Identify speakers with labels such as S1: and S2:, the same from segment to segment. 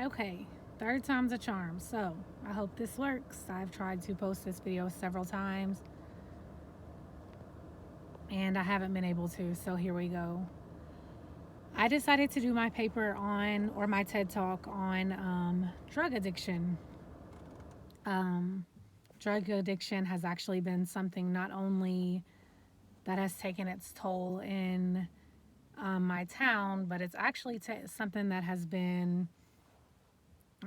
S1: Okay, third time's a charm. So I hope this works. I've tried to post this video several times and I haven't been able to. So here we go. I decided to do my paper on, or my TED talk on drug addiction. Um, Drug addiction has actually been something not only that has taken its toll in my town, but it's actually something that has been,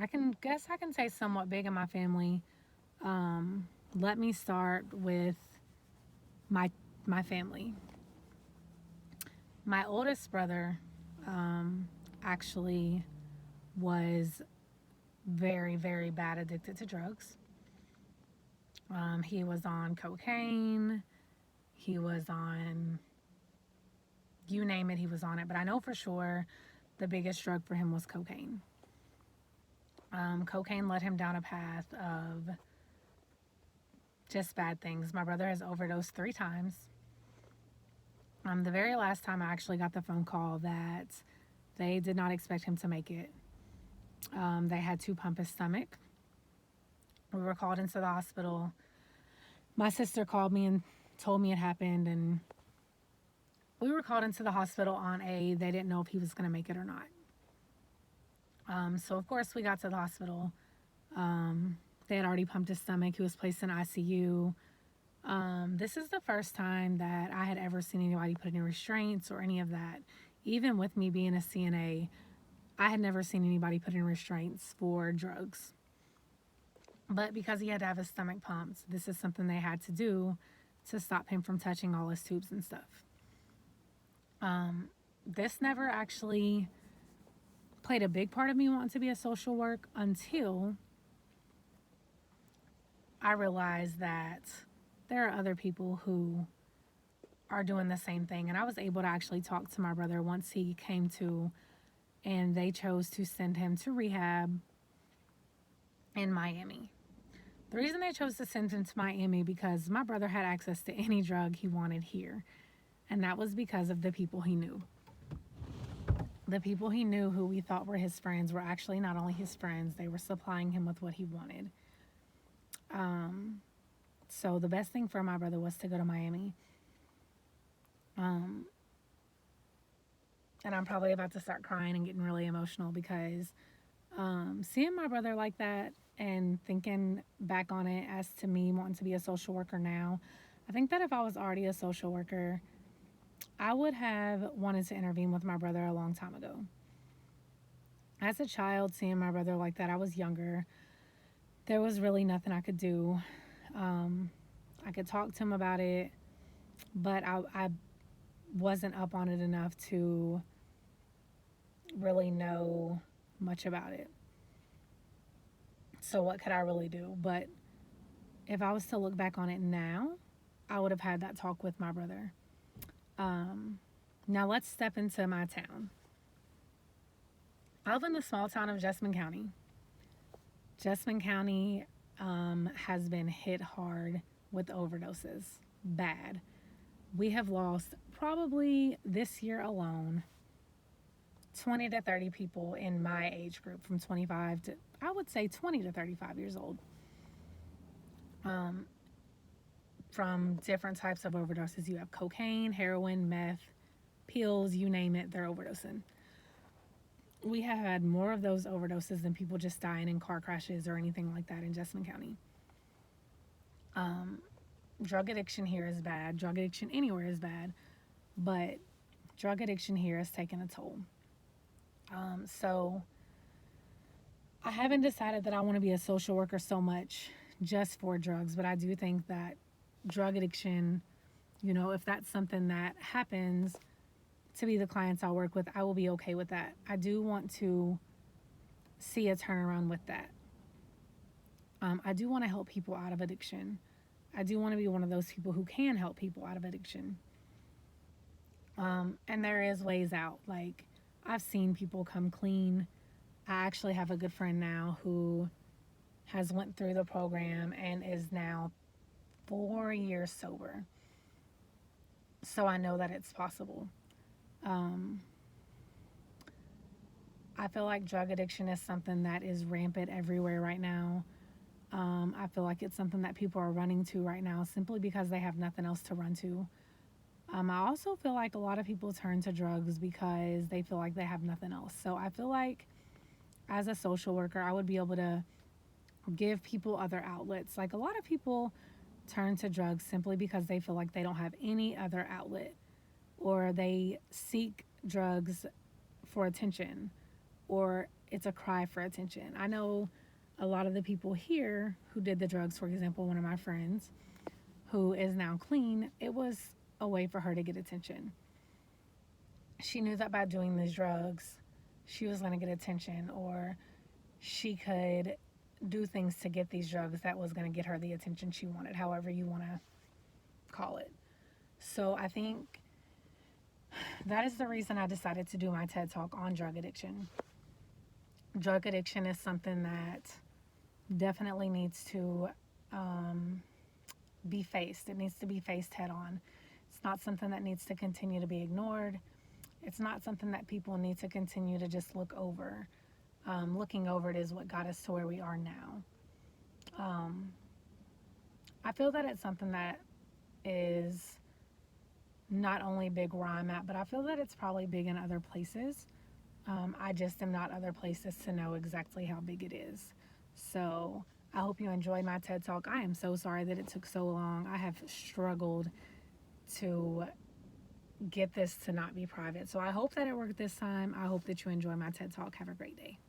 S1: I can say, somewhat big in my family. Let me start with my my family. My oldest brother actually was very bad addicted to drugs. He was on cocaine. He was on, you name it, he was on it. But I know for sure the biggest drug for him was cocaine. Cocaine led him down a path of just bad things. My brother has overdosed 3 times. The very last time I actually got the phone call that they did not expect him to make it. They had to pump his stomach. We were called into the hospital. My sister called me and told me it happened, and we were called into the hospital on they didn't know if he was going to make it or not. So of course we got to the hospital. They had already pumped his stomach. He was placed in ICU. This is the first time that I had ever seen anybody put any restraints or any of that. Even with me being a CNA, I had never seen anybody put in restraints for drugs. But because he had to have his stomach pumped, this is something they had to do to stop him from touching all his tubes and stuff. This never actually played a big part of me wanting to be a social work until I realized that there are other people who are doing the same thing. And I was able to actually talk to my brother once he came to, and they chose to send him to rehab in Miami. The reason they chose to send him to Miami because my brother had access to any drug he wanted here. And that was because of the people he knew. The people he knew who we thought were his friends were actually not only his friends, they were supplying him with what he wanted. So the best thing for my brother was to go to Miami. Um, and I'm probably about to start crying and getting really emotional because seeing my brother like that and thinking back on it as to me wanting to be a social worker now, I think that if I was already a social worker, I would have wanted to intervene with my brother a long time ago. As a child, seeing my brother like that, I was younger. There was really nothing I could do. Um, I could talk to him about it, but I wasn't up on it enough to really know much about it. So, what could I really do? But if I was to look back on it now, I would have had that talk with my brother. Um, Now, let's step into my town. I live in the small town of Jessamine County. Jessamine County has been hit hard with overdoses. Bad. We have lost probably this year alone 20 to 30 people in my age group from 25 to, I would say, 20 to 35 years old, from different types of overdoses. You have cocaine, heroin, meth, pills, you name it, they're overdosing. We have had more of those overdoses than people just dying in car crashes or anything like that in Jessamine County. Um, Drug addiction here is bad. Drug addiction anywhere is bad, but drug addiction here has taken a toll. So I haven't decided that I want to be a social worker so much just for drugs, but I do think that drug addiction, if that's something that happens to be the clients I work with, I will be okay with that. I do want to see a turnaround with that. I do want to help people out of addiction. I do want to be one of those people who can help people out of addiction. And there is ways out. Like, I've seen people come clean. I actually have a good friend now who has went through the program and is now 4 years sober. So I know that it's possible. Um, I feel like drug addiction is something that is rampant everywhere right now. I feel like it's something that people are running to right now simply because they have nothing else to run to. I also feel like a lot of people turn to drugs because they feel like they have nothing else. So I feel like as a social worker, I would be able to give people other outlets. Like a lot of people turn to drugs simply because they feel like they don't have any other outlet, or they seek drugs for attention, or it's a cry for attention. I know a lot of the people here who did the drugs, for example, one of my friends who is now clean, it was a way for her to get attention. She knew that by doing these drugs, she was going to get attention, or she could do things to get these drugs that was going to get her the attention she wanted, however you want to call it. So I think that is the reason I decided to do my TED Talk on drug addiction. Drug addiction is something that definitely needs to be faced. It needs to be faced head on. It's not something that needs to continue to be ignored. It's not something that people need to continue to just look over. Looking over it is what got us to where we are now. Um, I feel that it's something that is not only big where I'm at, but I feel that it's probably big in other places. I just am not other places to know exactly how big it is. So I hope you enjoyed my TED Talk. I am so sorry that it took so long. I have struggled to get this to not be private. So I hope that it worked this time. I hope that you enjoy my TED Talk. Have a great day.